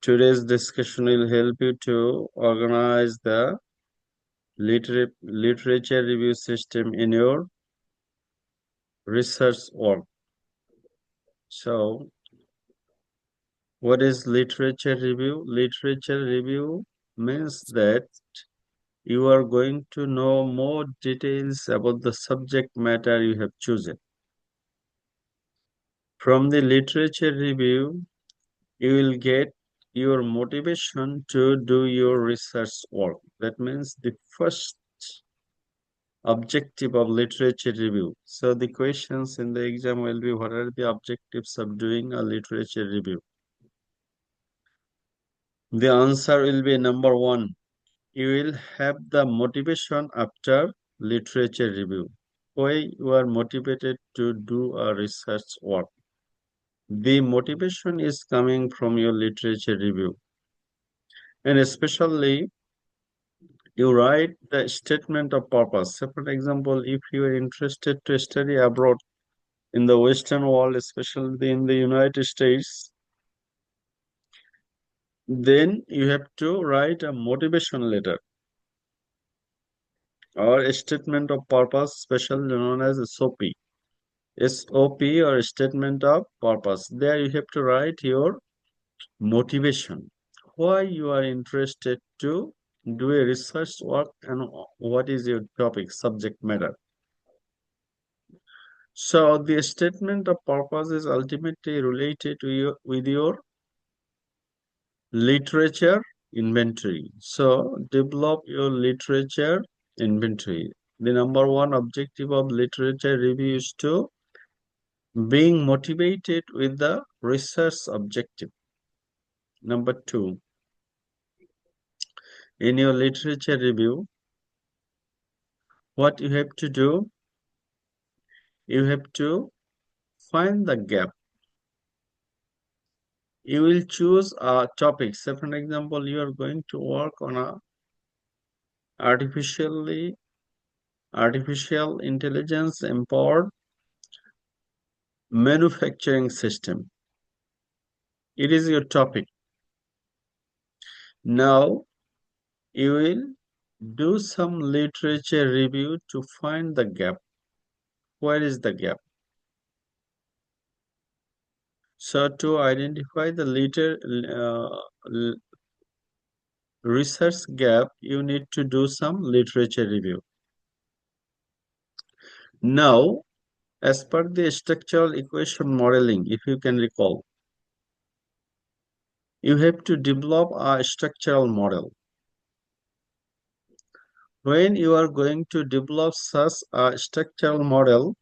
Today's discussion will help you to organize the literature review system in your research work. So, what is literature review? Literature review means that you are going to know more details about the subject matter you have chosen. From the literature review, you will get your motivation to do your research work. That means the first objective of literature review. So the questions in the exam will be, what are the objectives of doing a literature review? The answer will be number one. You will have the motivation after literature review. Why you are motivated to do a research work? The motivation is coming from your literature review. And especially you write the statement of purpose. So for example, if you are interested to study abroad in the Western world, especially in the United States, then you have to write a motivation letter or a statement of purpose, specially known as SOP. SOP or statement of purpose. There you have to write your motivation. Why you are interested to do a research work and what is your topic, subject matter. So the statement of purpose is ultimately related to with your literature inventory. So develop your literature inventory. The number one objective of literature review is to being motivated with the research objective. Number two, in your literature review, what you have to do, you have to find the gap. You will choose a topic. Say, for example, you are going to work on a artificial intelligence empowered manufacturing system. It is your topic. Now you will do some literature review to find the gap. Where is the gap? So to identify the research gap, you need to do some literature review. Now, as per the structural equation modeling, if you can recall, you have to develop a structural model. When you are going to develop such a structural model,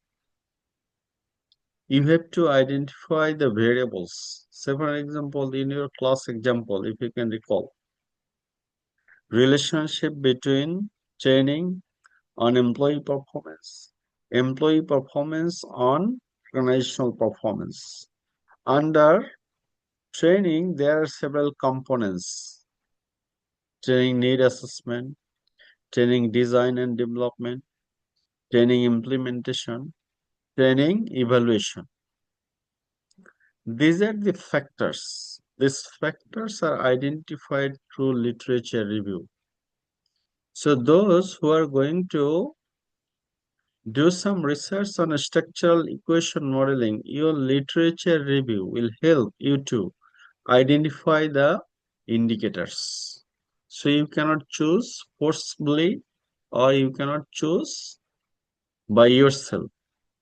you have to identify the variables. Say, for example, in your class example, if you can recall, relationship between training on employee performance on organizational performance. Under training, there are several components: training need assessment, training design and development, training implementation, training evaluation. These are the factors. These factors are identified through literature review. So those who are going to do some research on a structural equation modeling, your literature review will help you to identify the indicators. So you cannot choose forcibly or you cannot choose by yourself.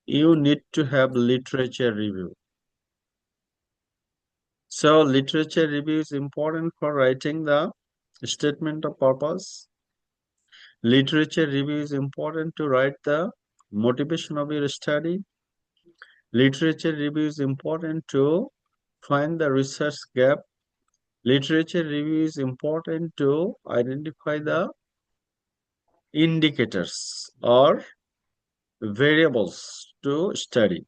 You need to have literature review. So literature review is important for writing the statement of purpose. Literature review is important to write the motivation of your study. Literature review is important to find the research gap. Literature review is important to identify the indicators or variables to study.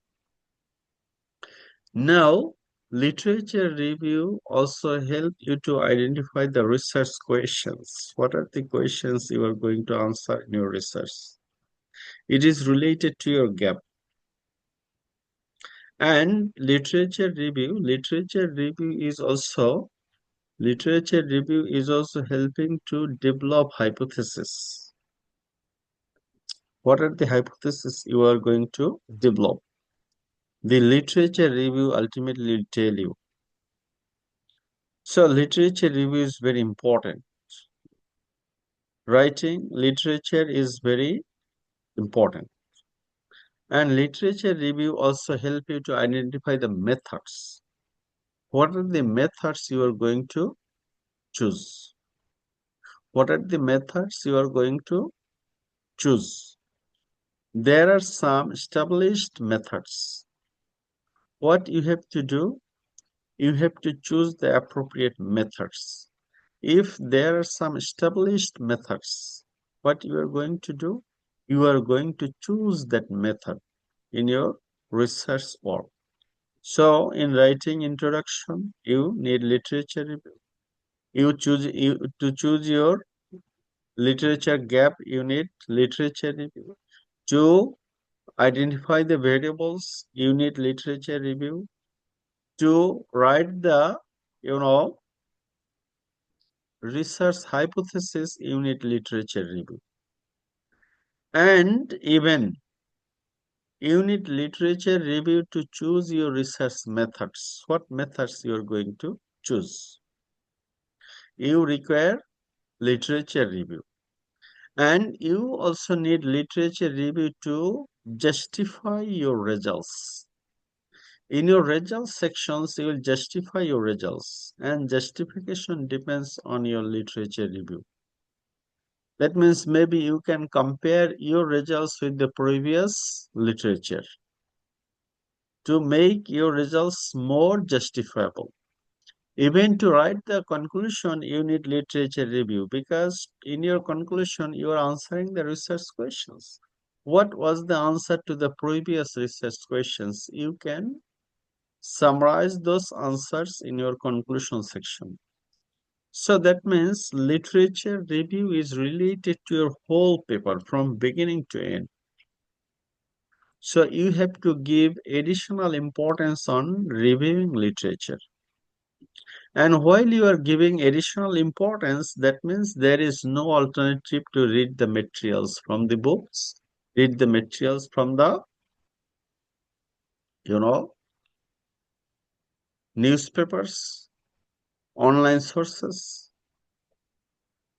Now, literature review also help you to identify the research questions. What are the questions you are going to answer in your research? It is related to your gap. And literature review is also Literature review is also helping to develop hypotheses. What are the hypotheses you are going to develop? The literature review ultimately will tell you. So literature review is very important. Writing literature is very important. And literature review also help you to identify the methods. What are the methods you are going to choose? What are the methods you are going to choose? There are some established methods. What you have to do, you have to choose the appropriate methods. If there are some established methods, what you are going to do, you are going to choose that method in your research work. So in writing introduction, you need literature review. To choose your literature gap, you need literature review. To identify the variables, you need literature review. To write the, you know, research hypothesis, you need literature review. And even you need literature review to choose your research methods. What methods you are going to choose? You require literature review. And you also need literature review to justify your results. In your results sections, you will justify your results, and justification depends on your literature review. That means maybe you can compare your results with the previous literature to make your results more justifiable. Even to write the conclusion, you need literature review because in your conclusion, you are answering the research questions. What was the answer to the previous research questions? You can summarize those answers in your conclusion section. So that means literature review is related to your whole paper from beginning to end. So you have to give additional importance on reviewing literature. And while you are giving additional importance, that means there is no alternative to read the materials from the books, read the materials from the, you know, newspapers, online sources.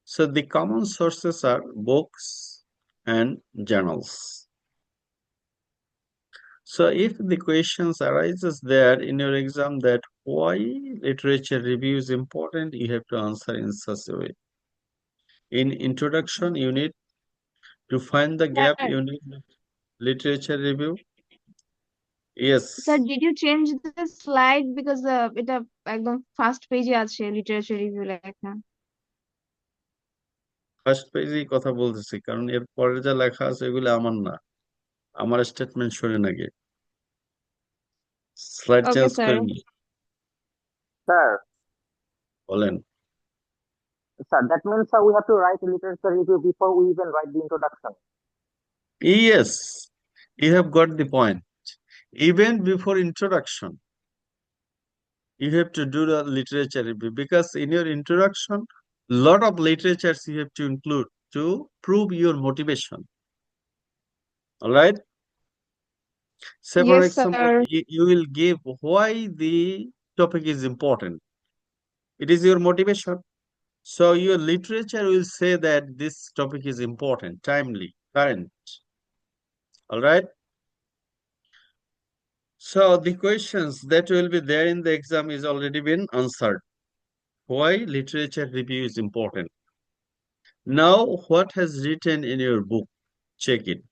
So the common sources are books and journals. So if the questions arises there in your exam that why literature review is important, you have to answer in such a way. In introduction, you need to find the gap, Sir, you need literature review. sir, Yes, did you change the slide because এটা একদম first পেজে আছে literature review লেখা? First পেজেই কথা বলতেছি কারণ এর পরে যা লেখা আছে এগুলো আমার না, আমার স্টেটমেন্ট শুনে নাকি স্লাইড ওকে চেঞ্জ স্যার। করিনি। Sir, বলেন। sir, that means we have to write literature review before we even write the introduction. Yes, you have got the point. Even before introduction, you have to do the literature review because in your introduction, lot of literatures you have to include to prove your motivation. All right. Say for yes example, sir. you will give why the topic is important. It is your motivation. So your literature will say that this topic is important, timely, current. All right. So the questions that will be there in the exam is already been answered. Why literature review is important. Now, what has written in your book? Check it.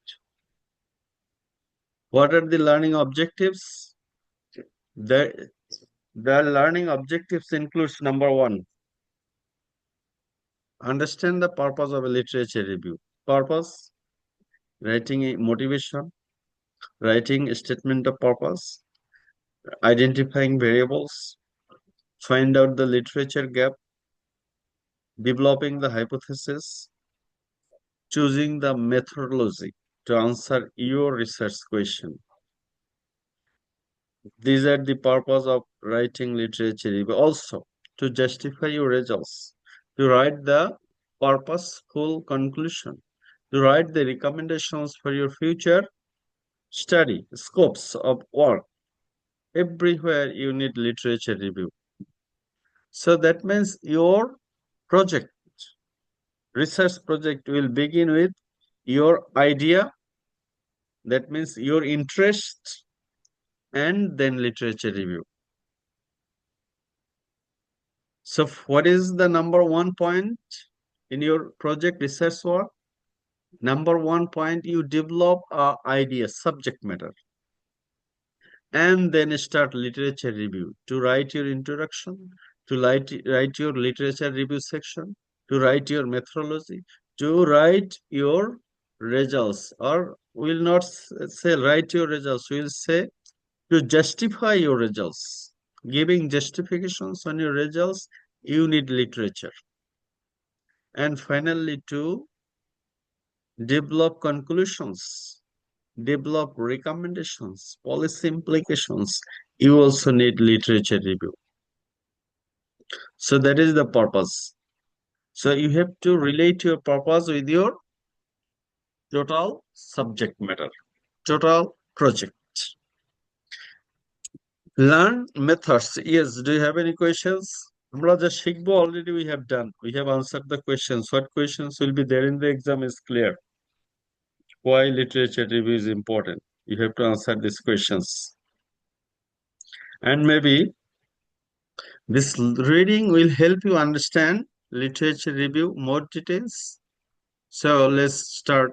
What are the learning objectives? The, the learning objectives includes number one, understand the purpose of a literature review. Purpose, writing a motivation, writing a statement of purpose, identifying variables, find out the literature gap, developing the hypothesis, choosing the methodology to answer your research question. These are the purpose of writing literature review. Also, to justify your results, to write the purposeful conclusion, to write the recommendations for your future study, scopes of work. Everywhere you need literature review. So that means your project, research project will begin with your idea, that means your interest, and then literature review. So what is the number one point in your project research work? Number one point, you develop a idea, subject matter, and then start literature review to write your introduction, to write your literature review section, to write your methodology, to write your results, or will not say write your results, we'll say to justify your results. Giving justifications on your results, you need literature. And finally, to develop conclusions, develop recommendations, policy implications, you also need literature review. So that is the purpose. So you have to relate your purpose with your total subject matter, total project. Learn methods. Yes, do you have any questions? আমরা যা শিখবো already we have done. We have answered the questions. What questions will be there in the exam is clear. Why literature review is important? You have to answer these questions. And maybe this reading will help you understand literature review more details. So let's start,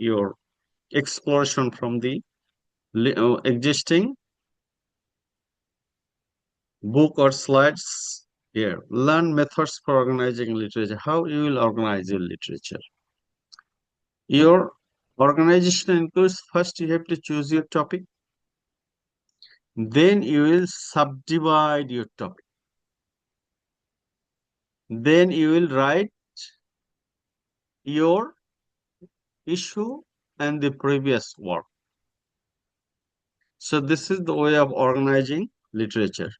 your exploration from the existing book or slides here. Learn methods for organizing literature. How you will organize your literature. Your organization includes, first you have to choose your topic. Then you will subdivide your topic. Then you will write your issue and the previous work. So this is the way of organizing literature.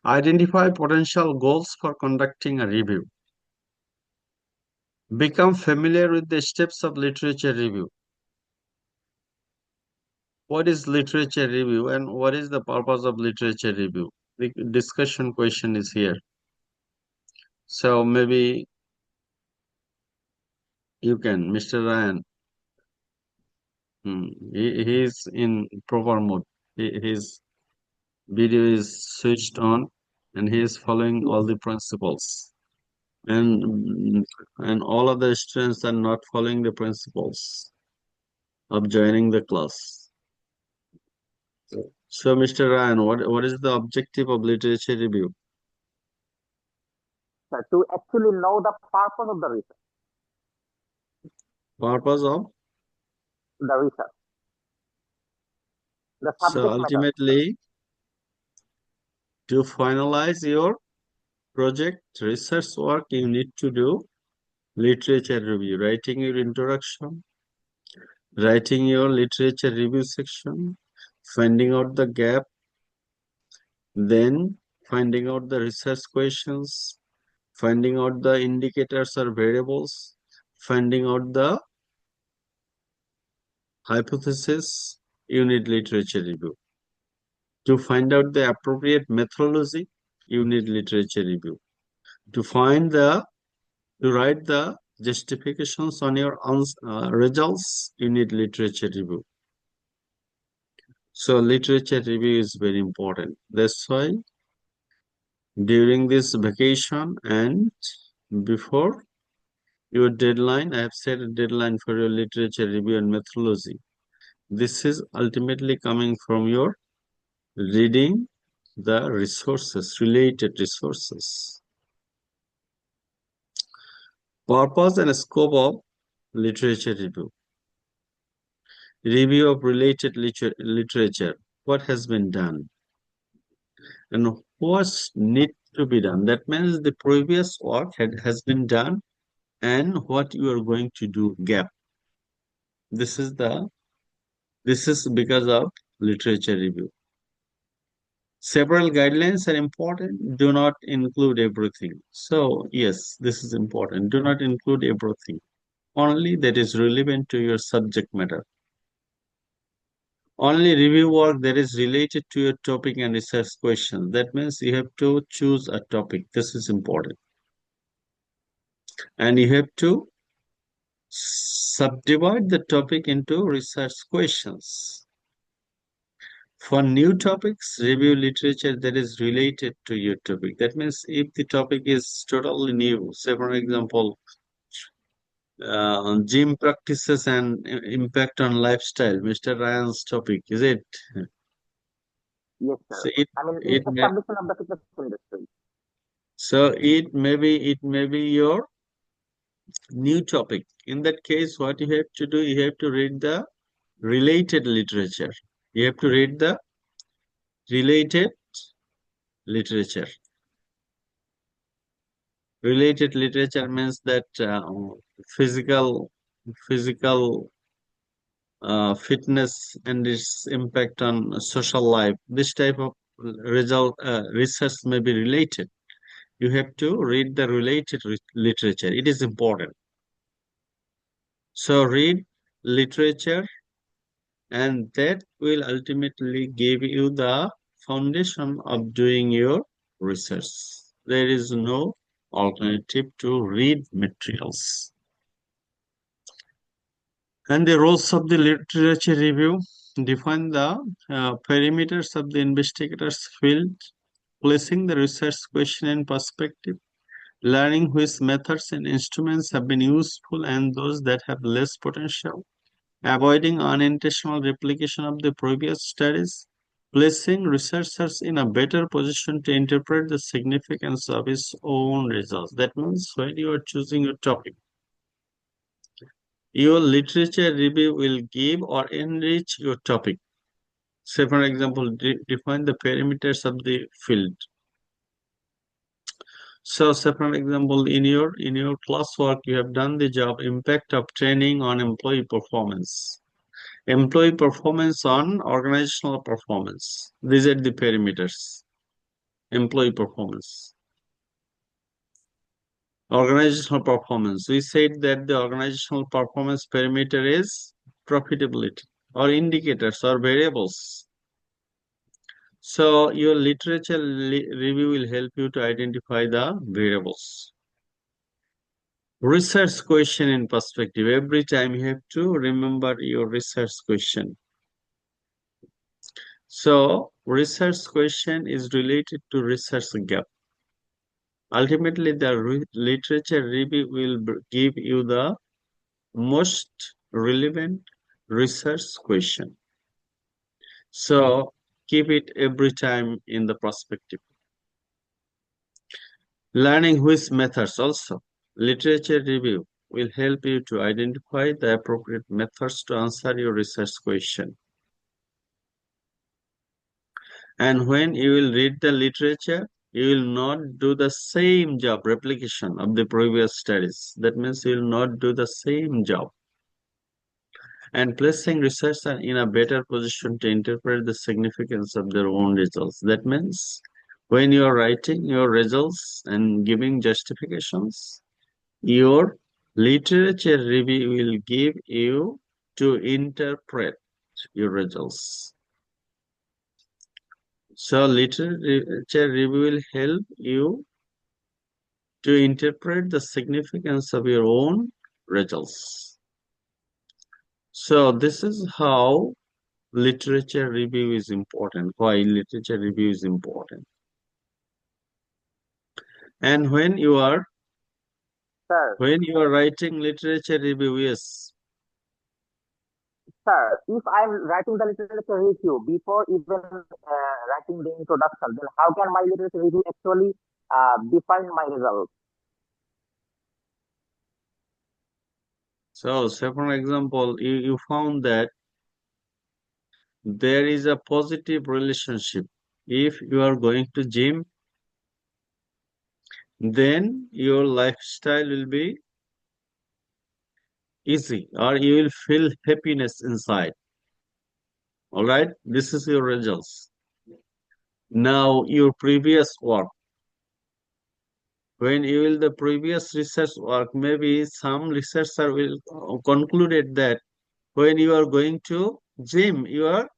Identify potential goals for conducting a review. Become familiar with the steps of literature review. What is literature review and what is the purpose of literature review? The discussion question is here. So maybe you can, Mr. Ryan. He is in proper mode. His video is switched on and he is following all the principles. And all of the students are not following the principles of joining the class. So, Mr. Ryan, what is the objective of literature review? To actually know the purpose of the research. Purpose of? The research. The So subject matter. ultimately, to finalize your project research work, you need to do literature review, writing your introduction, writing your literature review section, finding out the gap, then finding out the research questions, finding out the indicators or variables, finding out the hypothesis, you need literature review. To find out the appropriate methodology, you need literature review. To write the justifications on your results, you need literature review. So literature review is very important. That's why during this vacation and before your deadline, I have set a deadline for your literature review and methodology. This is ultimately coming from your reading the resources, related resources. Purpose and scope of literature review. Review of related literature. What has been done and what need to be done. That means the previous work has been done and what you are going to do, gap. This is because of literature review. Several guidelines are important. Do not include everything. So, yes, this is important. Do not include everything. Only that is relevant to your subject matter. Only review work that is related to your topic and research questions. That means you have to choose a topic. This is important. And you have to subdivide the topic into research questions. For new topics, review literature that is related to your topic. That means if the topic is totally new, say for example, gym practices and impact on lifestyle, Mr. Ryan's topic, is it? Yes, So sir. I mean, it may establishment of the fitness industry. it may be your new topic. In that case, what you have to do, you have to read the related literature. You have to read the related literature. Related literature means that physical physical fitness and its impact on social life. This type of research may be related. You have to read the related literature. It is important. So read literature, and that will ultimately give you the foundation of doing your research. There is no alternative to read materials. And the roles of the literature review define the perimeters of the investigator's field, placing the research question in perspective, learning which methods and instruments have been useful and those that have less potential, avoiding unintentional replication of the previous studies, placing researchers in a better position to interpret the significance of his own results. That means when you are choosing your topic, your literature review will give or enrich your topic. Say, for example, define the parameters of the field. So, say for example, in your classwork, you have done the job impact of training on employee performance on organizational performance. These are the parameters. Employee performance, organizational performance. We said that the organizational performance parameter is profitability or indicators or variables. So your literature review will help you to identify the variables. Research question in perspective. Every time you have to remember your research question. So research question is related to research gap. Ultimately, the literature review will give you the most relevant research question. So keep it every time in the perspective. Learning which methods also. Literature review will help you to identify the appropriate methods to answer your research question. And when you will read the literature, you will not do the same job replication of the previous studies. That means you will not do the same job. And placing researchers in a better position to interpret the significance of their own results. That means when you are writing your results and giving justifications, your literature review will give you to interpret your results. So literature review will help you to interpret the significance of your own results. So this is how literature review is important, why literature review is important. And Sir, when you are writing literature review, yes. sir, if I'm writing the literature review before even writing the introduction, then how can my literature review actually define my results? So say for example, you found that there is a positive relationship. If you are going to gym, then your lifestyle will be easy or you will feel happiness inside. All right, this is your results. Now your previous work, when you will the previous research work, maybe some researcher will concluded that when you are going to gym, you are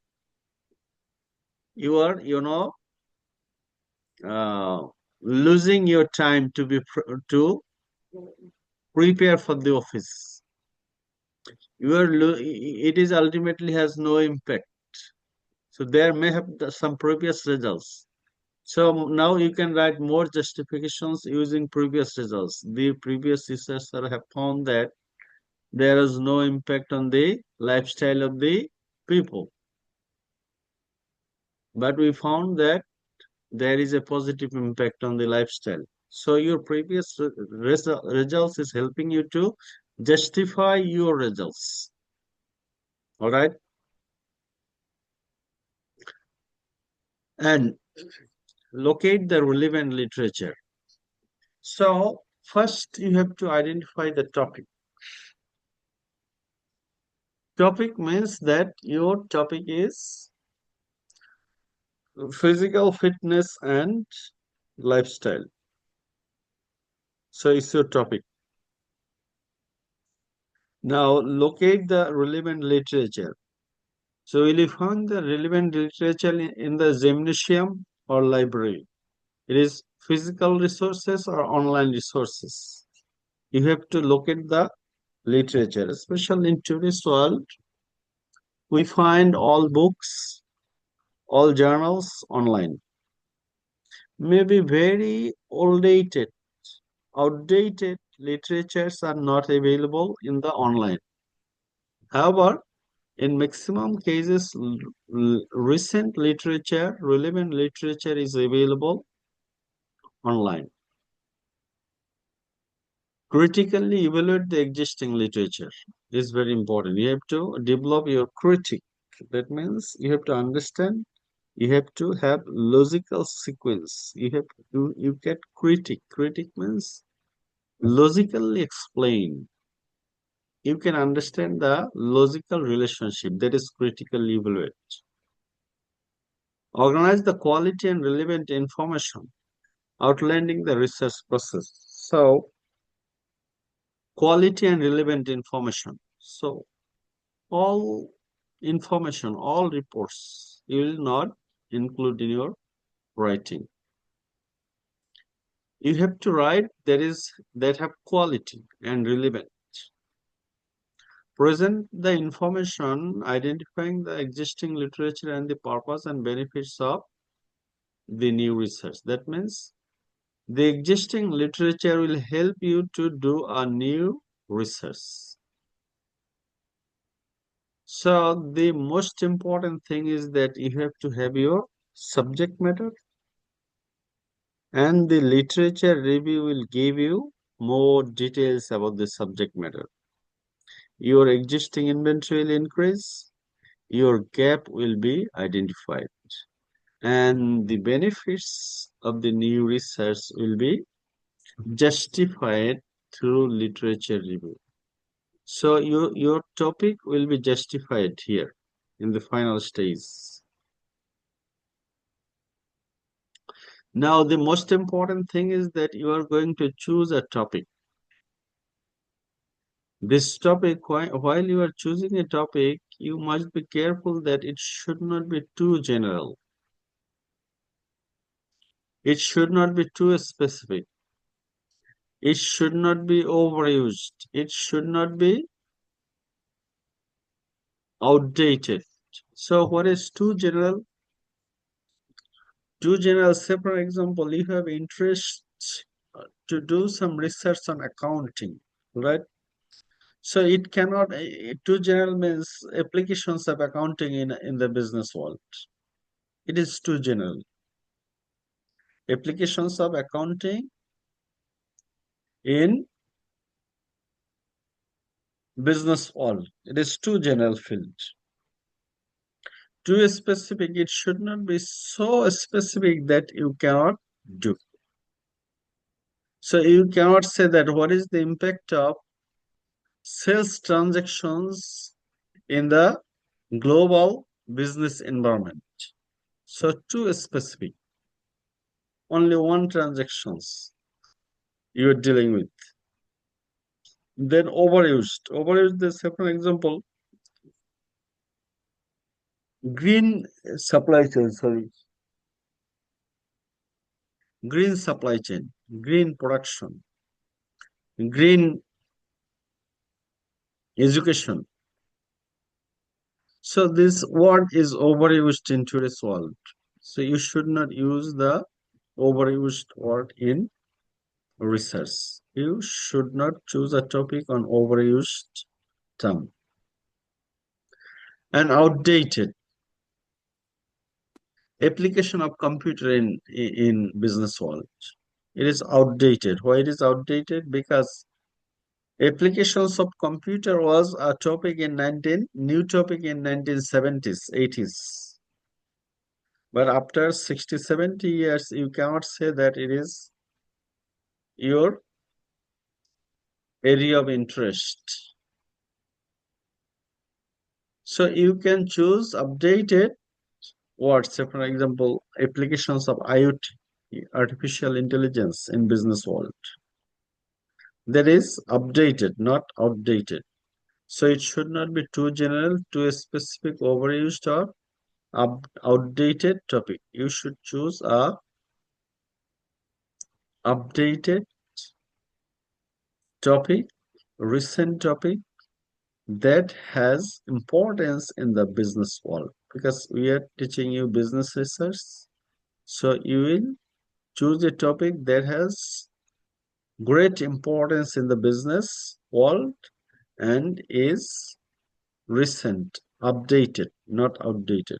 uh, losing your time to prepare for the office. It is ultimately has no impact. So there may have some previous results. So now you can write more justifications using previous results. The previous researchers have found that there is no impact on the lifestyle of the people. But we found that there is a positive impact on the lifestyle. So your previous results is helping you to justify your results. All right. And locate the relevant literature. So first you have to identify the topic. Topic means that your topic is physical fitness and lifestyle. So it's your topic. Now locate the relevant literature. So will you find the relevant literature in the gymnasium or library? It is physical resources or online resources. You have to locate the literature, especially in today's world. We find all books, all journals online. Maybe very outdated literatures are not available in the online. However, in maximum cases, recent literature, relevant literature is available online. Critically evaluate the existing literature is very important. You have to develop your critique. That means you have to understand, you have to have logical sequence. You get critique. Critique means logically explain. You can understand the logical relationship, that is critically evaluate. Organize the quality and relevant information, outlining the research process. So, quality and relevant information. So, all information, all reports, you will not include in your writing. You have to write that have quality and relevant. Present the information identifying the existing literature and the purpose and benefits of the new research. That means the existing literature will help you to do a new research. So the most important thing is that you have to have your subject matter, and the literature review will give you more details about the subject matter. Your existing inventory will increase, your gap will be identified, and the benefits of the new research will be justified through literature review. So your topic will be justified here in the final stage. Now, the most important thing is that you are going to choose a topic. This topic, while you are choosing a topic, you must be careful that it should not be too general. It should not be too specific. It should not be overused. It should not be outdated. So what is too general? Too general, say for example, you have interest to do some research on accounting, right? So it cannot, too general means applications of accounting in the business world. It is too general. Applications of accounting in business world. It is too general field. Too specific, it should not be so specific that you cannot do. So you cannot say that what is the impact of sales transactions in the global business environment. So too specific. only one transactions you are dealing with. Then overused. Overused, let's say for example, green supply chain, sorry, green supply chain, green production, green education. So this word is overused in today's world. So you should not use the overused word in research. You should not choose a topic on overused term. And outdated application of computer in business world. It is outdated. Why it is outdated? Because applications of computer was a topic in new topic in 1970s, 80s. But after 60, 70 years, you cannot say that it is your area of interest. So you can choose updated words. Say for example, applications of IoT, artificial intelligence in business world. That is updated, not outdated. So it should not be too general, too specific, overused, or outdated topic. You should choose a updated topic, recent topic that has importance in the business world, because we are teaching you business research. So you will choose a topic that has great importance in the business world and is recent, updated, not outdated.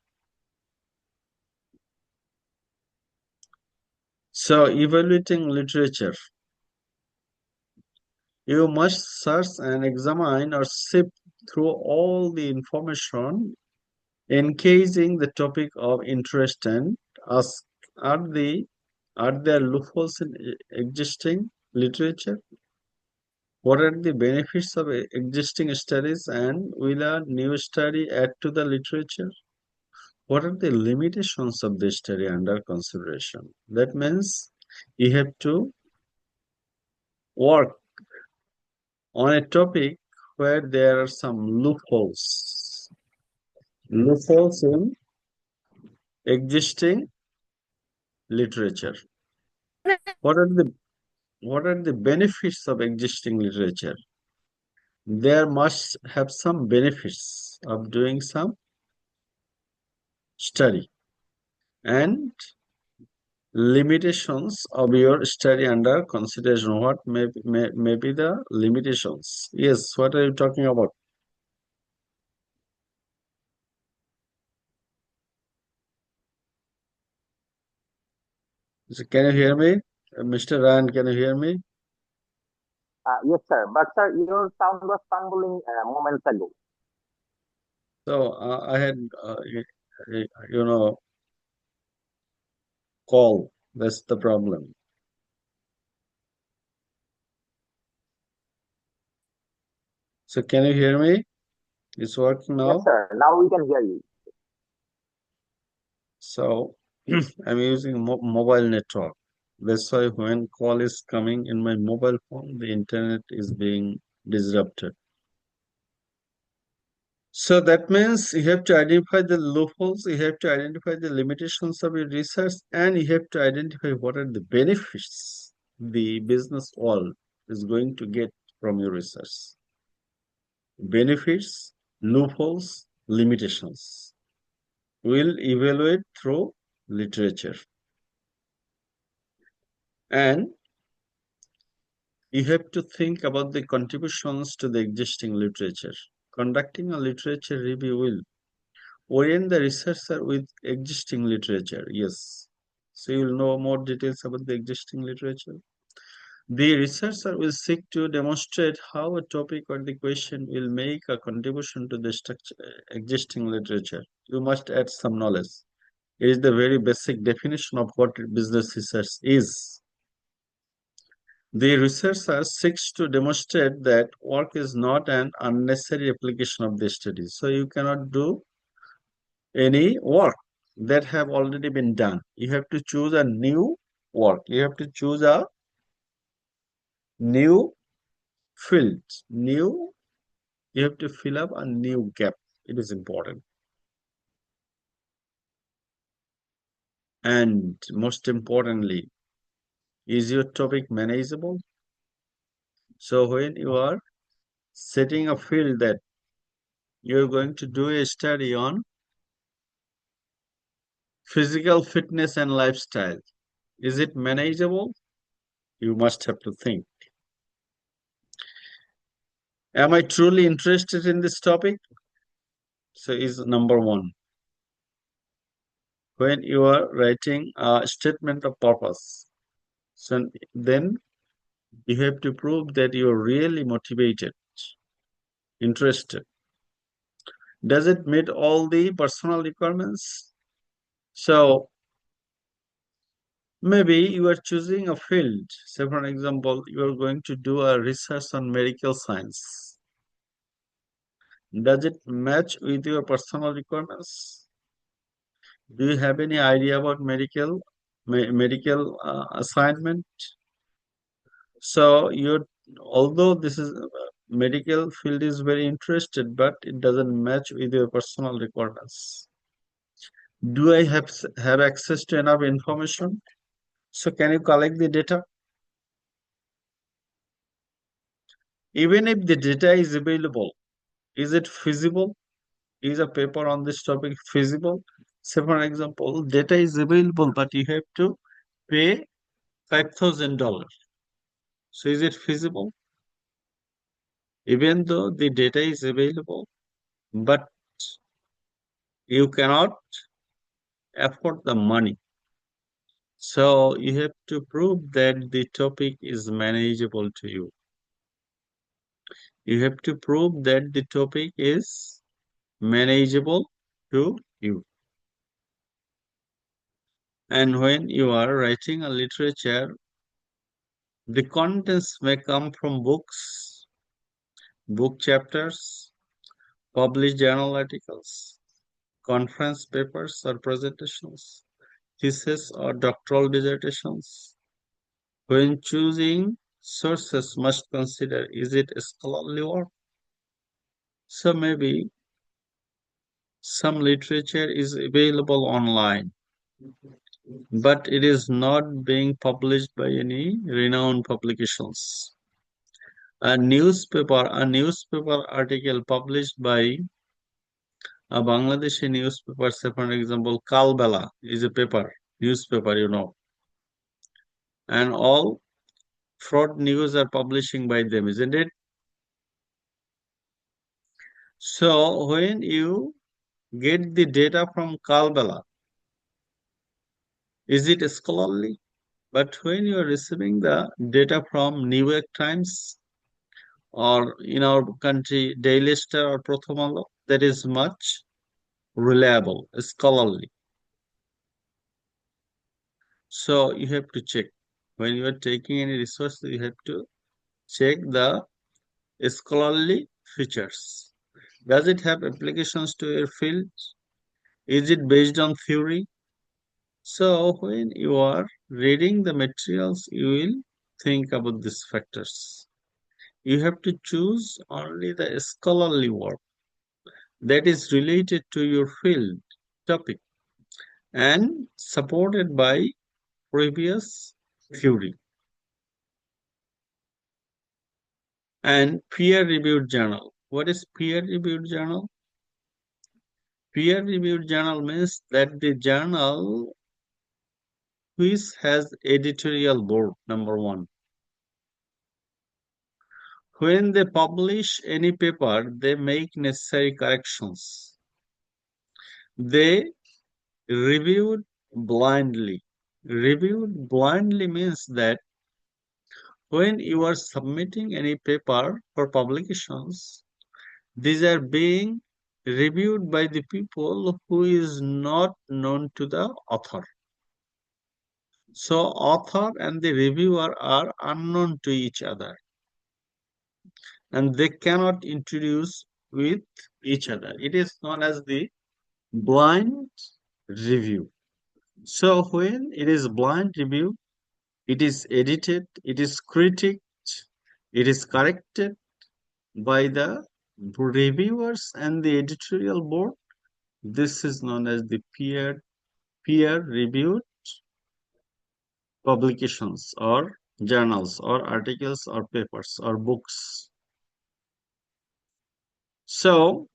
So evaluating literature, you must search and examine or sift through all the information encasing the topic of interest and ask, are there loopholes in existing literature? What are the benefits of existing studies, and will a new study add to the literature? What are the limitations of the study under consideration? That means you have to work on a topic where there are some loopholes. Loopholes in existing literature. What are the benefits of existing literature? There must have some benefits of doing some study, and limitations of your study under consideration. What may be the limitations? Yes, what are you talking about? So can you hear me? Mr. Ryan, can you hear me? Yes, sir. But sir, your sound was fumbling moments ago. So I had, you know, call. That's the problem. So can you hear me? It's working Yes, now. sir. Now we can hear you. So I'm using mobile network. That's why when call is coming in my mobile phone, the internet is being disrupted. So that means you have to identify the loopholes, you have to identify the limitations of your research, and you have to identify what are the benefits the business world is going to get from your research. Benefits, loopholes, limitations. We'll evaluate through literature. And you have to think about the contributions to the existing literature. Conducting a literature review will orient the researcher with existing literature. Yes. So you'll know more details about the existing literature. The researcher will seek to demonstrate how a topic or the question will make a contribution to the existing literature. You must add some knowledge. It is the very basic definition of what business research is. The researcher seeks to demonstrate that work is not an unnecessary application of the study. So you cannot do any work that have already been done. You have to choose a new work. You have to choose a new field, new, you have to fill up a new gap. It is important. And most importantly, is your topic manageable? So when you are setting a field that you're going to do a study on physical fitness and lifestyle, is it manageable? You must have to think. Am I truly interested in this topic? So is number one. When you are writing a statement of purpose, so then you have to prove that you're really motivated, interested. Does it meet all the personal requirements? So maybe you are choosing a field. Say, for example, you are going to do a research on medical science. Does it match with your personal requirements? Do you have any idea about medical assignment? So you're, although this is medical field is very interested, but it doesn't match with your personal requirements. Do I have access to enough information? So can you collect the data? Even if the data is available, is it feasible? Is a paper on this topic feasible? Say for example, data is available, but you have to pay $5,000. So is it feasible? Even though the data is available, but you cannot afford the money. So you have to prove that the topic is manageable to you. You have to prove that the topic is manageable to you. And when you are writing a literature, the contents may come from books, book chapters, published journal articles, conference papers or presentations, thesis or doctoral dissertations. When choosing sources, must consider, is it scholarly work? So maybe some literature is available online, but it is not being published by any renowned publications. A newspaper article published by a Bangladeshi newspaper, say for example, Kalbela is a newspaper, and all fraud news are publishing by them, isn't it? So when you get the data from Kalbela, is it scholarly? But when you are receiving the data from New York Times or in our country Daily Star or Pratham Aalo, that is much reliable, scholarly. So you have to check. When you are taking any resource, you have to check the scholarly features. Does it have applications to your field? Is it based on theory? So when you are reading the materials, you will think about these factors. You have to choose only the scholarly work that is related to your field topic and supported by previous theory. And peer-reviewed journal. What is peer-reviewed journal? Peer-reviewed journal means that the journal which has editorial board, number one. When they publish any paper, they make necessary corrections. They reviewed blindly. Reviewed blindly means that when you are submitting any paper for publications, these are being reviewed by the people who is not known to the author. So author and the reviewer are unknown to each other and they cannot introduce with each other. It is known as the blind review. So when it is blind review, it is edited, it is critiqued, it is corrected by the reviewers and the editorial board. This is known as the peer-reviewed publications or journals or articles or papers or books. So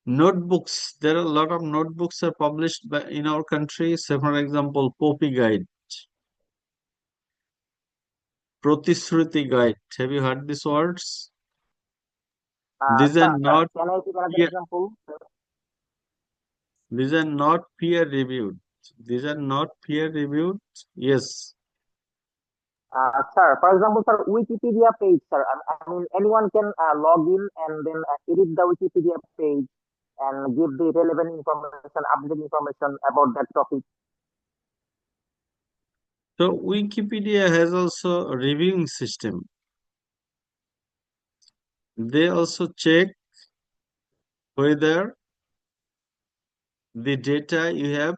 notebooks, there are a lot of notebooks are published in our country. Say for example, Poppy Guide, Pratisruti Guide. Have you heard these words? These are Sir, not can I take another peer, example? these are not peer reviewed. These are not peer reviewed. Yes. Sir, for example, sir, Wikipedia page, sir. I mean, anyone can log in and then edit the Wikipedia page and give the relevant information, updated information about that topic. So Wikipedia has also a reviewing system. They also check whether the data you have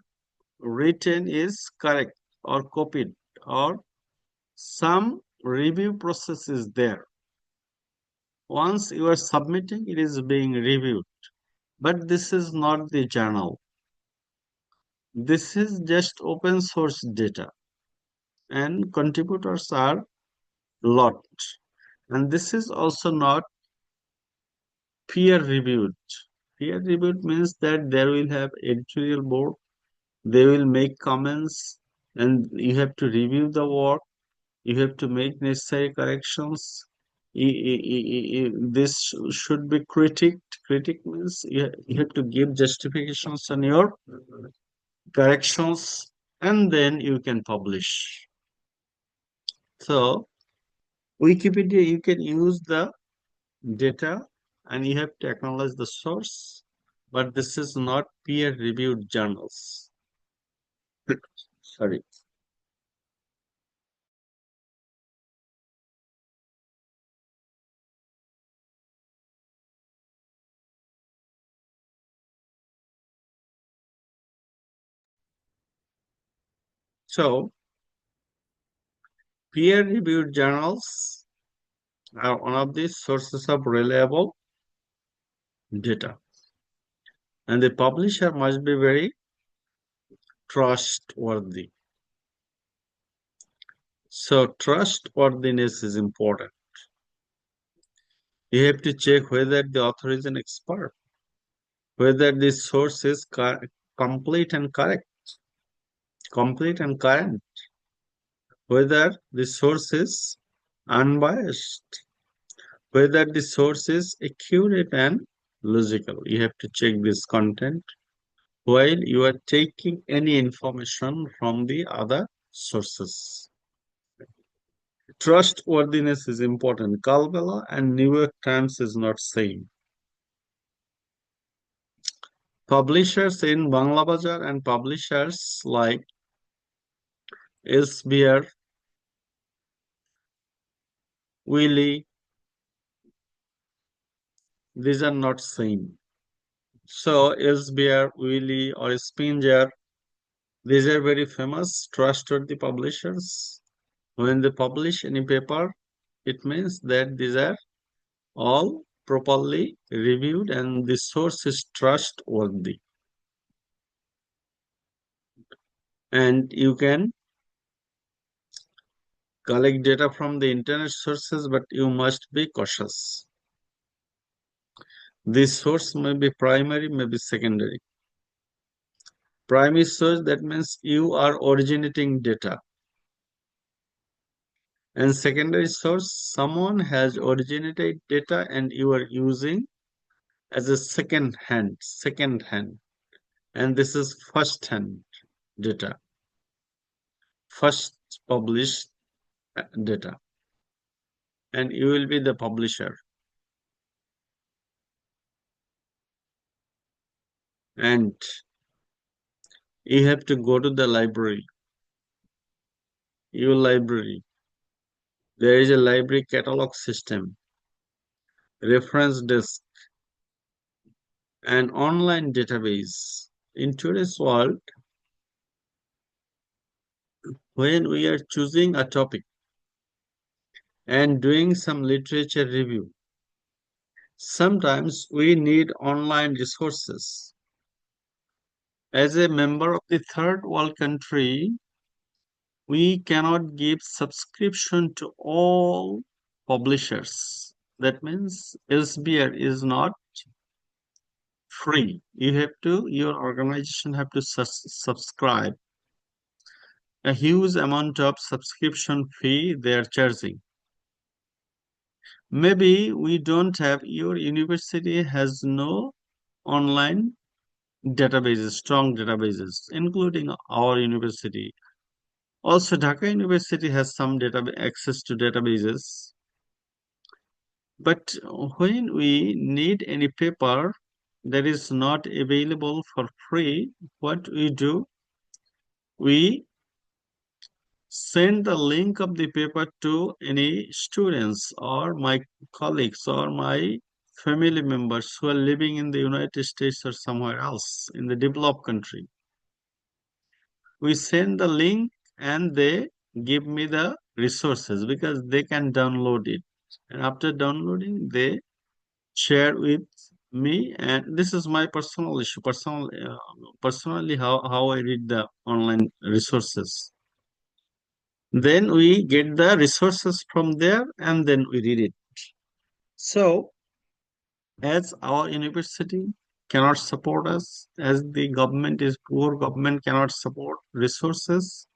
written is correct or copied or some review process is there. Once you are submitting, it is being reviewed. But this is not the journal. This is just open source data and contributors are lot. And this is also not peer reviewed. Peer reviewed means that there will have editorial board, they will make comments and you have to review the work, you have to make necessary corrections. This should be critiqued. Critic means you have to give justifications on your corrections and then you can publish. So Wikipedia, you can use the data and you have to acknowledge the source, but this is not peer-reviewed journals. Sorry. So peer-reviewed journals are one of the sources of reliable data. And the publisher must be very trustworthy. So trustworthiness is important. You have to check whether the author is an expert, whether the source is complete and correct, complete and current, whether the source is unbiased, whether the source is accurate and logical. You have to check this content while you are taking any information from the other sources. Trustworthiness is important. Kalbala and New York Times is not same. Publishers in Bangla Bazar and publishers like Elsevier, Wiley, these are not same. So Elsevier, Wiley or Spinger, these are very famous, trustworthy publishers. When they publish any paper, it means that these are all properly reviewed and the source is trustworthy. And you can collect data from the internet sources, but you must be cautious. This source may be primary, may be secondary. Primary source, that means you are originating data. And secondary source, someone has originated data and you are using as a second hand. And this is first hand data, first published data. And you will be the publisher. And you have to go to the library, your library. There is a library catalog system, reference desk, and online database. In today's world, when we are choosing a topic and doing some literature review, sometimes we need online resources. As a member of the third world country, we cannot give subscription to all publishers. That means SBR is not free. Your organization have to subscribe a huge amount of subscription fee they are charging. Maybe we don't have, your university has no online databases, strong databases, including our university. Also, Dhaka University has some access to databases. But when we need any paper that is not available for free, what we do, we send the link of the paper to any students or my colleagues or my family members who are living in the United States or somewhere else in the developed country. We send the link and they give me the resources because they can download it. And after downloading, they share with me. And this is my personal issue, personally how I read the online resources. Then we get the resources from there and then we read it. So as our university cannot support us, as the government is poor, government cannot support resources,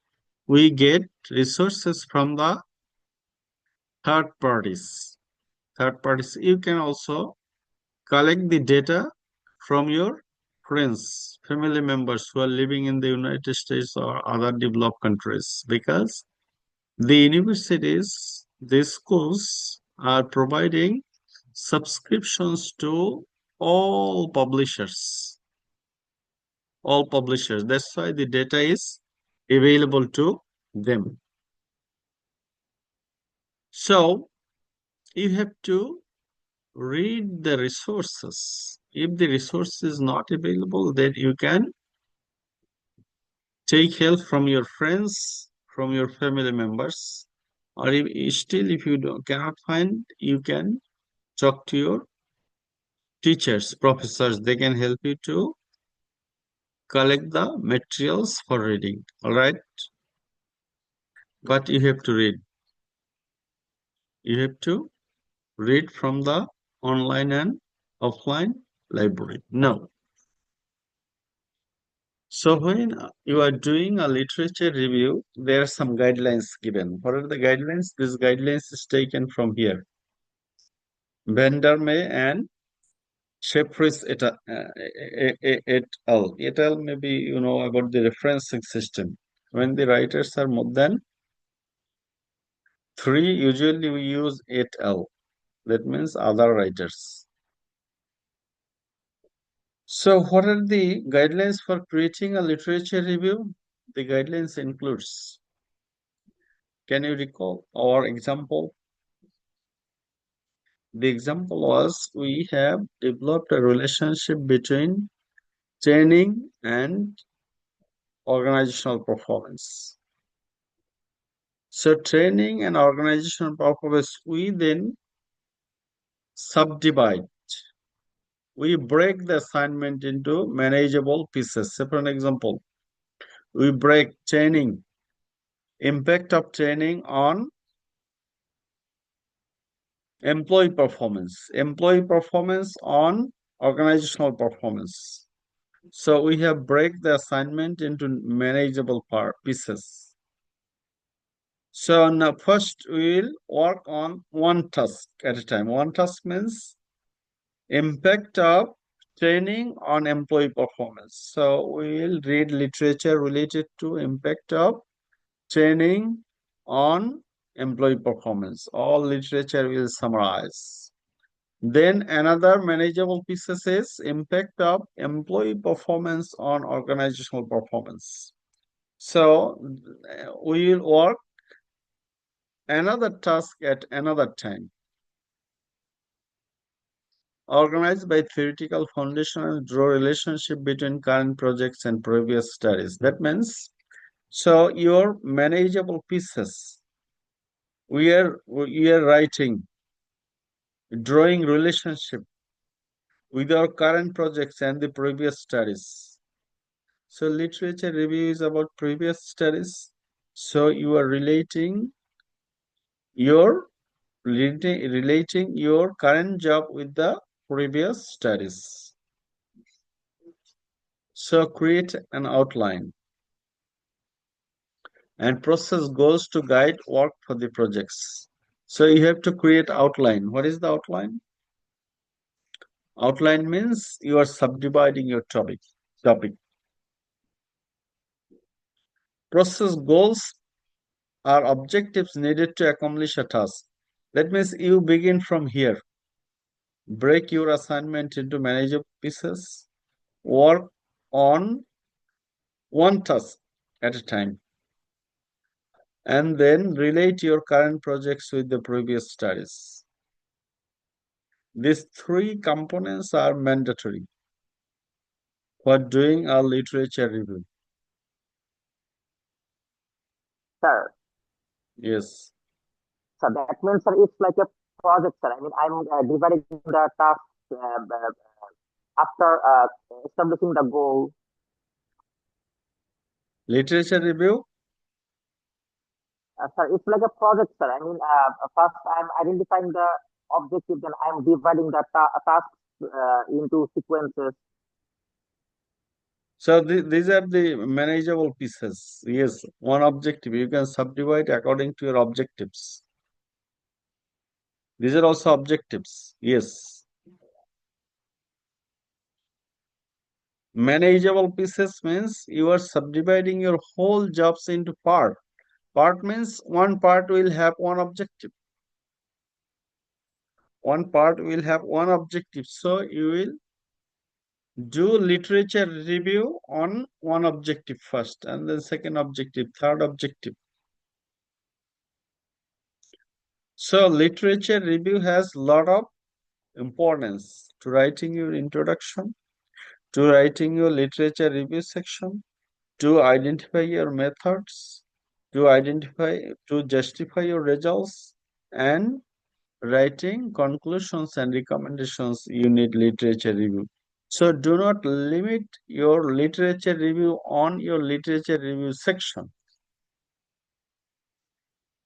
we get resources from the third parties. Third parties, you can also collect the data from your friends, family members who are living in the United States or other developed countries, because the universities, the schools are providing subscriptions to all publishers. All publishers. That's why the data is available to them. So you have to read the resources. If the resource is not available, then you can take help from your friends, from your family members, or if you cannot find, you can talk to your teachers, professors. They can help you to collect the materials for reading. All right, but you have to read. You have to read from the online and offline library. Now, so when you are doing a literature review, there are some guidelines given. What are the guidelines? This guidelines is taken from here. Vandermeer and Shepris et al. Et al. Maybe you know about the referencing system. When the writers are more than three, usually we use et al. That means other writers. So what are the guidelines for creating a literature review? The guidelines includes, can you recall our example? The example was we have developed a relationship between training and organizational performance. So training and organizational performance, we then subdivide. We break the assignment into manageable pieces. Say for an example, we break training, impact of training on employee performance on organizational performance. So we have break the assignment into manageable pieces. So now first we'll work on one task at a time. One task means impact of training on employee performance. So we'll read literature related to impact of training on employee performance. All literature will summarize. Then another manageable pieces is impact of employee performance on organizational performance. So we will work another task at another time. Organized by theoretical foundation and draw relationship between current projects and previous studies. That means So your manageable pieces, we are writing, drawing relationship with our current projects and the previous studies. So literature review is about previous studies. So you are your relating your current job with the previous studies. So create an outline and process goals to guide work for the projects. So you have to create outline. What is the outline? Outline means you are subdividing your topic. Process goals are objectives needed to accomplish a task. That means you begin from here. Break your assignment into manageable pieces. Work on one task at a time. And then relate your current projects with the previous studies. These three components are mandatory for doing a literature review. Sir, Yes. so that means, sir, it's like a project, sir. I mean, I'm dividing the tasks after establishing the goal. Literature review. Sir, it's like a project, sir. I mean, first I'm identifying the objective, then I'm dividing the tasks into sequences. So these are the manageable pieces. Yes, one objective. You can subdivide according to your objectives. These are also objectives. Yes. Manageable pieces means you are subdividing your whole jobs into part. Part means one part will have one objective. One part will have one objective. So you will do literature review on one objective first, and then second objective, third objective. So literature review has a lot of importance to writing your introduction, to writing your literature review section, to identify your methods, to justify your results, and writing conclusions and recommendations. You need literature review. So do not limit your literature review on your literature review section.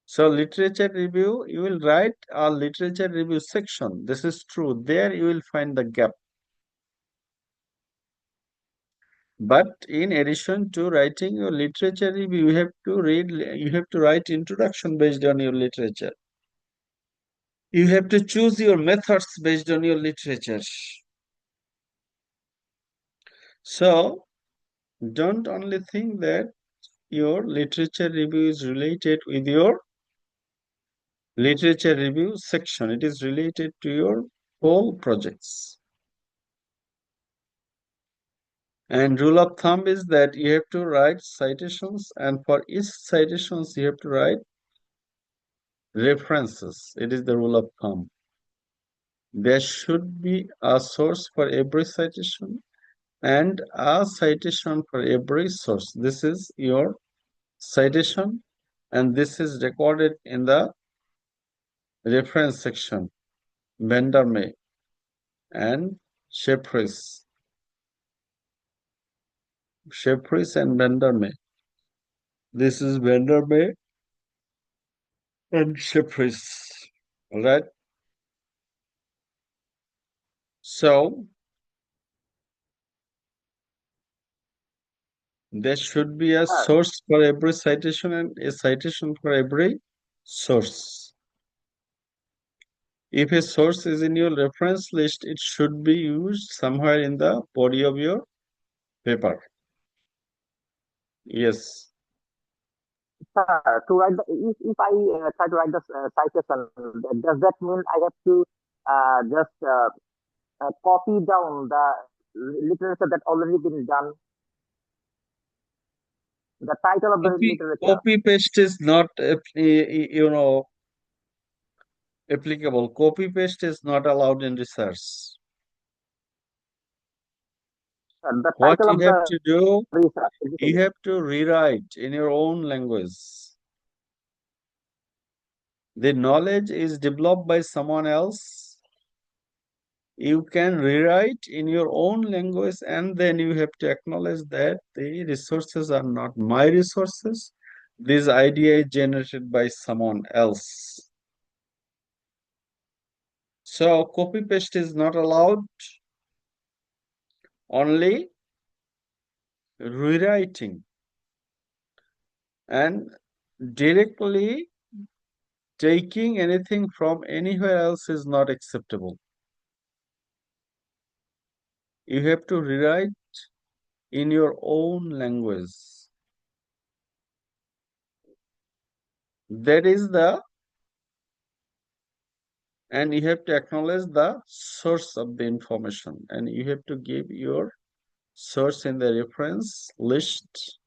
So literature review, you will write a literature review section. This is true. There you will find the gap. But in addition to writing your literature review, you have to write introduction based on your literature. You have to choose your methods based on your literature. So don't only think that your literature review is related with your literature review section. It is related to your whole projects. And rule of thumb is that you have to write citations, and for each citations you have to write references. It is the rule of thumb. There should be a source for every citation and a citation for every source. This is your citation, and this is recorded in the reference section. Vandermeer and Shepris. Shepris and Vandermeer. This is Vandermeer and Shepris. All right. So there should be a Sir, source for every citation and a citation for every source. If a source is in your reference list, it should be used somewhere in the body of your paper. Yes. sir, to write the, if I try to write the citation, does that mean I have to just copy down the literature that already been done, the title of the literature? Copy paste is not, applicable. Copy paste is not allowed in research. The What title you of have the to do, research, you basically. have to rewrite in your own language. The knowledge is developed by someone else. You can rewrite in your own language, and then you have to acknowledge that the resources are not my resources. This idea is generated by someone else. So copy paste is not allowed, only rewriting. And directly taking anything from anywhere else is not acceptable. You have to rewrite in your own language. That is and you have to acknowledge the source of the information, and you have to give your source in the reference list,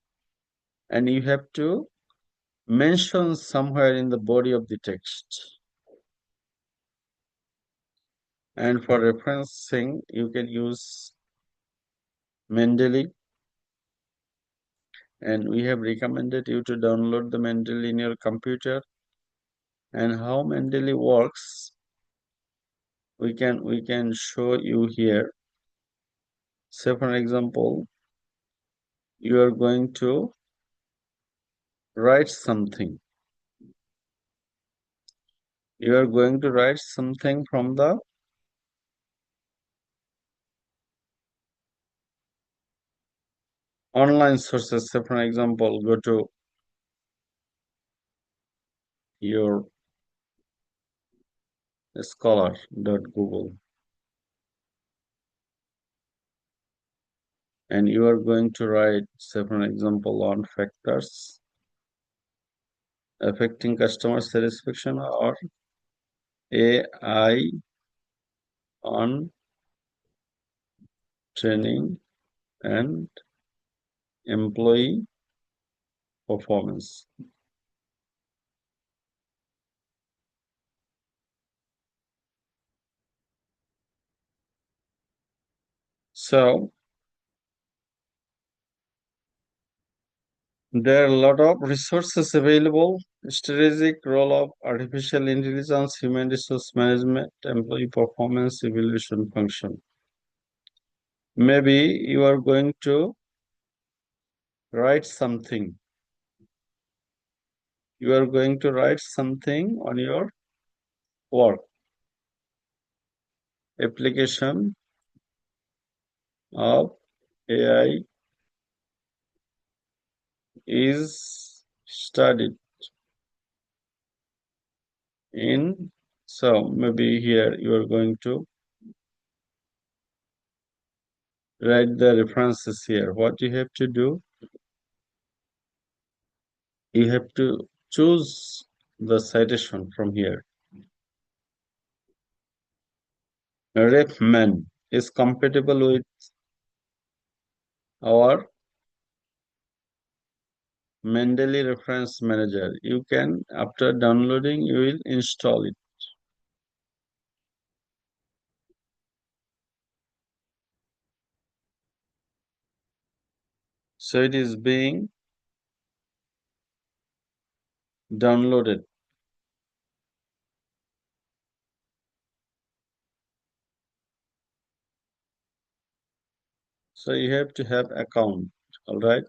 and you have to mention somewhere in the body of the text. And for referencing, you can use Mendeley, and we have recommended you to download the Mendeley in your computer. And how Mendeley works, we can show you here. Say for example, you are going to write something. You are going to write something from the online sources. Say for example, go to your scholar.google, and you are going to write, say for example, on factors affecting customer satisfaction, or AI on training and employee performance. So there are a lot of resources available. Strategic role of artificial intelligence, human resource management, employee performance evaluation function. Maybe you are going to write something. You are going to write something on your work. Application of AI is studied in, so maybe here you are going to write the references here. What you have to do, you have to choose the citation from here. Refman is compatible with our Mendeley Reference Manager. You can, after downloading, you will install it. So it is being downloaded. So you have to have account, all right?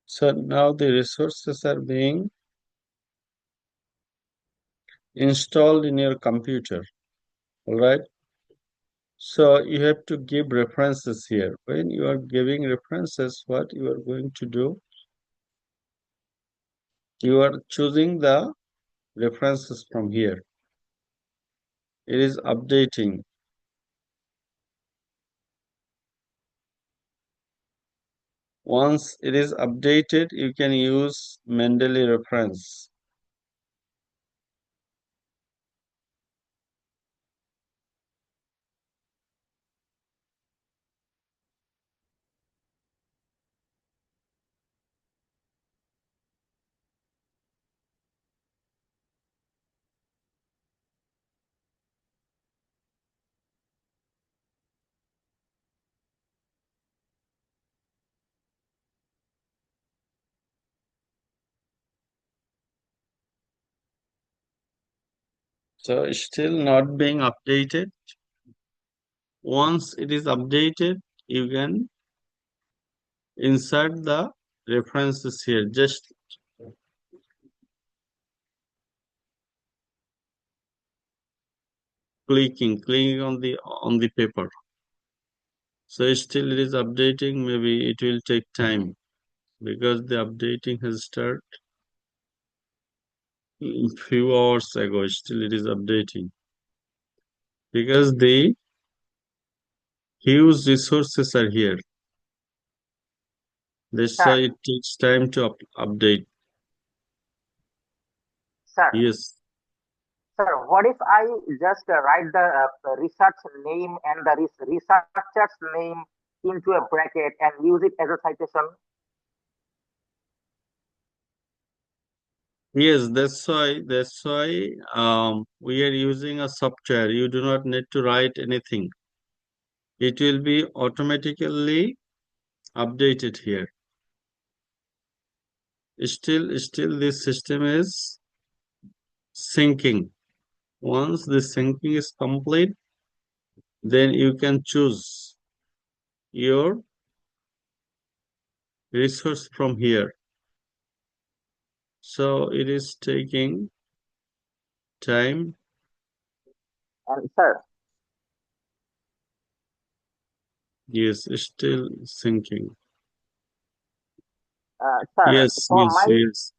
So now the resources are being installed in your computer. All right. So you have to give references here. When you are giving references, what you are going to do, you are choosing the references from here. It is updating. Once it is updated, you can use Mendeley reference. So it's still not being updated. Once it is updated, you can insert the references here. Just clicking on the paper. So still it is updating. Maybe it will take time because the updating has started a few hours ago. Still it is updating because the huge resources are here. That's why Sir, it takes time to update. sir, Yes. sir, what if I just write the research name and the researcher's name into a bracket and use it as a citation? Yes, that's why we are using a software. You do not need to write anything. It will be automatically updated here. Still this system is syncing. Once the syncing is complete, then you can choose your resource from here. So it is taking time. And sir, Yes, it's still syncing. sir, Yes, yes, yes.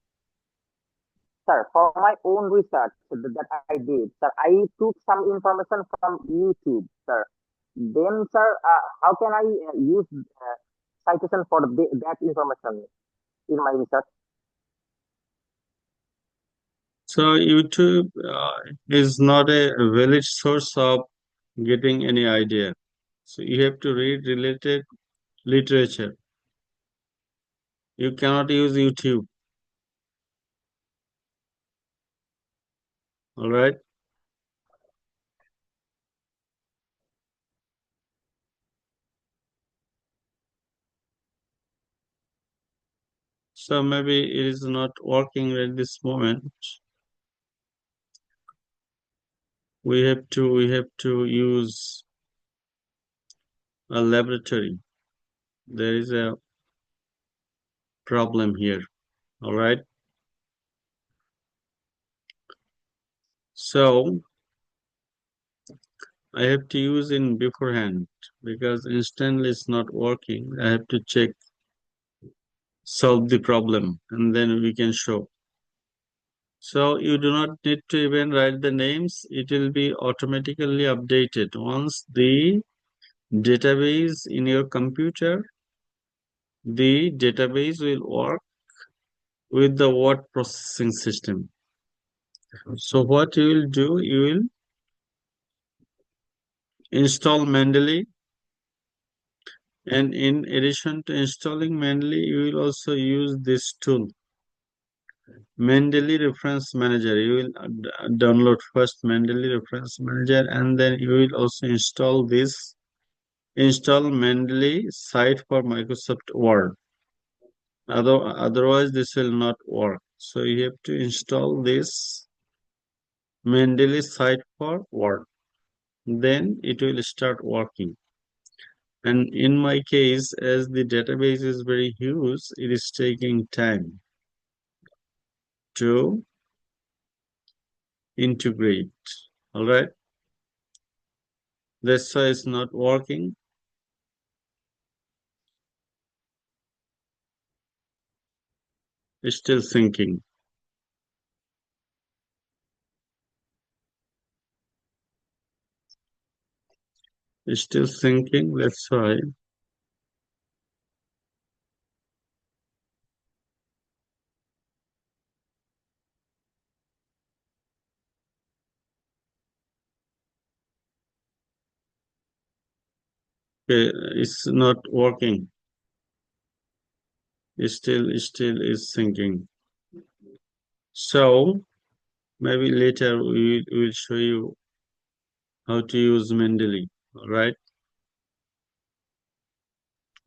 for my own research that I did, sir, I took some information from YouTube, sir. Then, sir, how can I use citation for that information in my research? So YouTube is not a valid source of getting any idea. So you have to read related literature. You cannot use YouTube. All right. So maybe it is not working at this moment. We have to use a laboratory. There is a problem here. All right. So I have to use in beforehand because instantly it's not working. I have to check, solve the problem, and then we can show. So you do not need to even write the names. It will be automatically updated once the database in your computer, the database will work with the word processing system. So what you will do, you will install Mendeley, and in addition to installing Mendeley, you will also use this tool, Mendeley Reference Manager. You will download first Mendeley Reference Manager, and then you will also install Mendeley site for Microsoft Word. Otherwise, this will not work. So you have to install this Mendeley site for Word. Then it will start working. And in my case, as the database is very huge, it is taking time to integrate. All right. That's why it's not working. It's still thinking. It's still thinking. That's why. It's not working. It still is thinking. So maybe later we will show you how to use Mendeley. All right.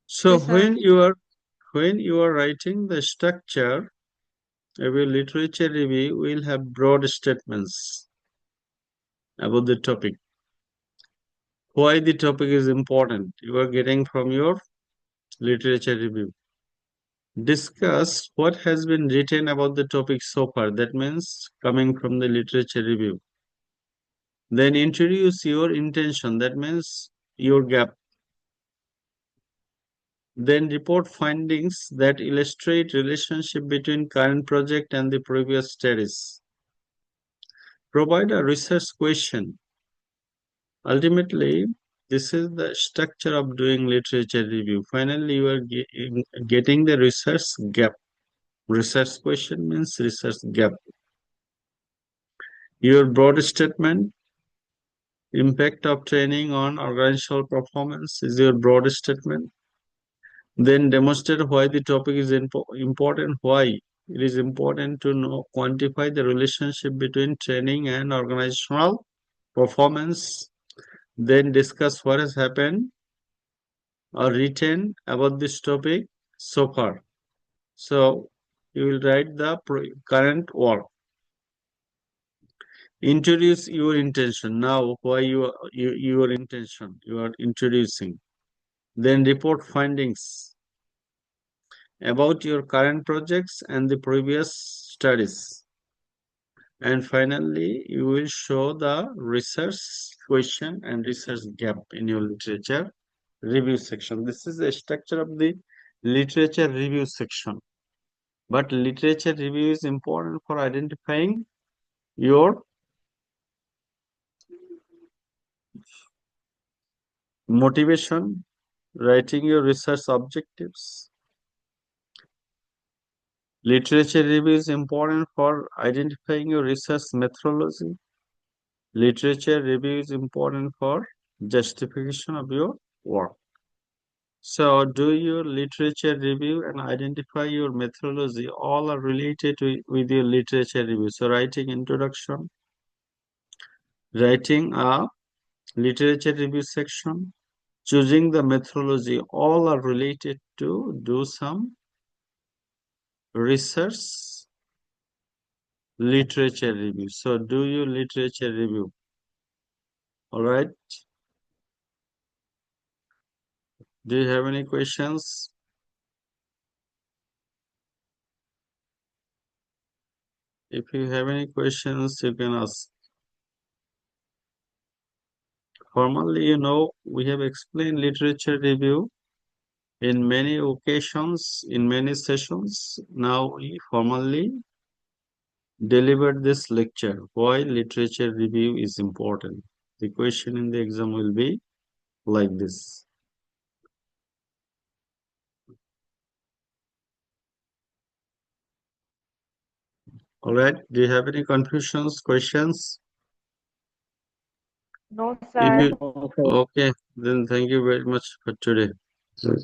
So Yes, sir. when you are writing the structure of a literature review, we'll have broad statements about the topic. Why the topic is important, you are getting from your literature review. Discuss what has been written about the topic so far. That means coming from the literature review. Then introduce your intention. That means your gap. Then report findings that illustrate relationship between current project and the previous studies. Provide a research question. Ultimately, this is the structure of doing literature review. Finally, you are getting the research gap. Research question means research gap. Your broad statement, impact of training on organizational performance is your broad statement. Then demonstrate why the topic is important, why it is important to know, quantify the relationship between training and organizational performance. Then discuss what has happened or written about this topic so far. So you will write the current work. Introduce your intention. Now, why your intention? You are introducing. Then report findings about your current projects and the previous studies. And finally, you will show the research question and research gap in your literature review section. This is the structure of the literature review section. But literature review is important for identifying your motivation, writing your research objectives. Literature review is important for identifying your research methodology. Literature review is important for justification of your work. So do your literature review and identify your methodology. All are related with your literature review. So writing introduction, writing a literature review section, choosing the methodology, all are related to do some research literature review. So do your literature review. All right. Do you have any questions? If you have any questions, you can ask. Formally, we have explained literature review in many occasions, in many sessions. Now we formally delivered this lecture. Why literature review is important? The question in the exam will be like this. All right. Do you have any confusions, questions? No, If sir. you okay, then thank you very much for today. Sir,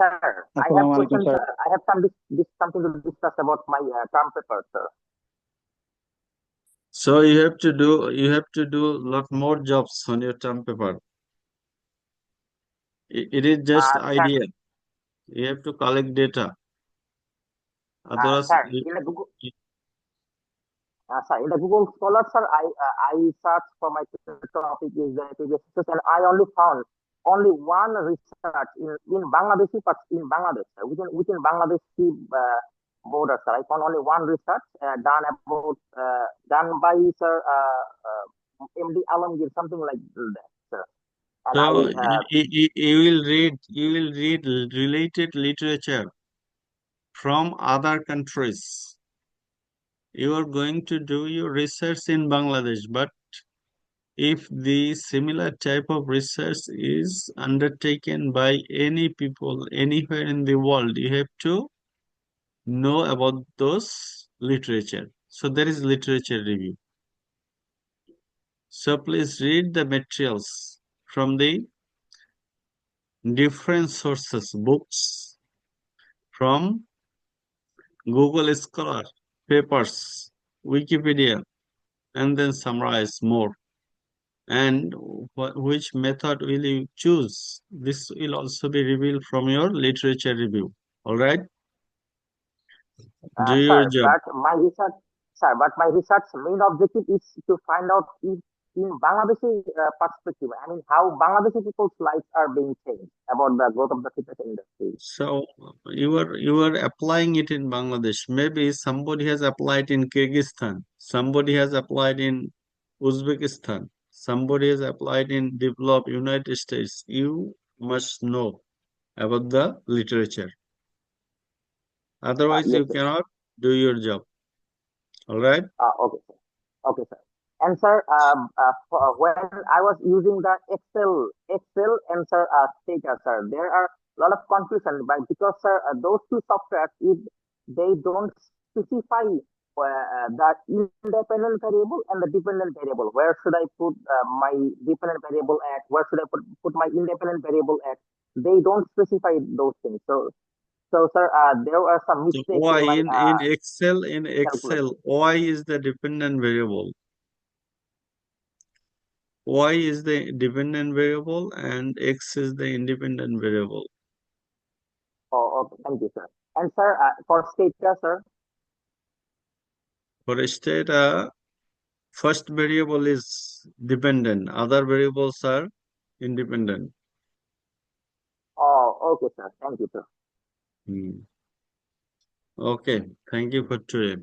I have questions. I have something to discuss about my term paper, sir. So you have to do a lot more jobs on your term paper. It is just Sir, idea. You have to collect data. Otherwise, sir, in the Google, sir, in the Google Scholar, sir, I searched for my topic is the previous research, and I only found only one research in Bangladeshi, but in Bangladesh, sir, within Bangladeshi border, sir. I found only one research done by sir MD Alamgir, something like that, sir. And I So you will read related literature from other countries. You are going to do your research in Bangladesh, but if the similar type of research is undertaken by any people anywhere in the world, you have to know about those literature. So there is literature review. So please read the materials from the different sources, books, from Google Scholar, papers, Wikipedia, and then summarize more. And which method will you choose? This will also be revealed from your literature review. All right? Do your Sir, job. but my research main objective is to find out if in Bangladeshi perspective, I mean, how Bangladeshi people's lives are being changed about the growth of the fitness industry. So you are applying it in Bangladesh. Maybe somebody has applied in Kyrgyzstan. Somebody has applied in Uzbekistan. Somebody has applied in developed United States. You must know about the literature. Otherwise, Yes, you yes. cannot do your job. All right? Okay, sir. Okay, sir. And sir, when I was using the Excel and sir, Stata, sir, there are a lot of confusion, but because sir, those two softwares, if they don't specify the independent variable and the dependent variable, where should I put my dependent variable at? Where should I put my independent variable at? They don't specify those things. So sir, there are some So mistakes Y in my in Excel, calculation. Y is the dependent variable. Y is the dependent variable and X is the independent variable. Oh, okay. Thank you, sir. And sir, for Stata, sir. For a state, first variable is dependent, other variables are independent. Oh, okay, sir. Thank you, sir. Hmm. Okay, thank you for today.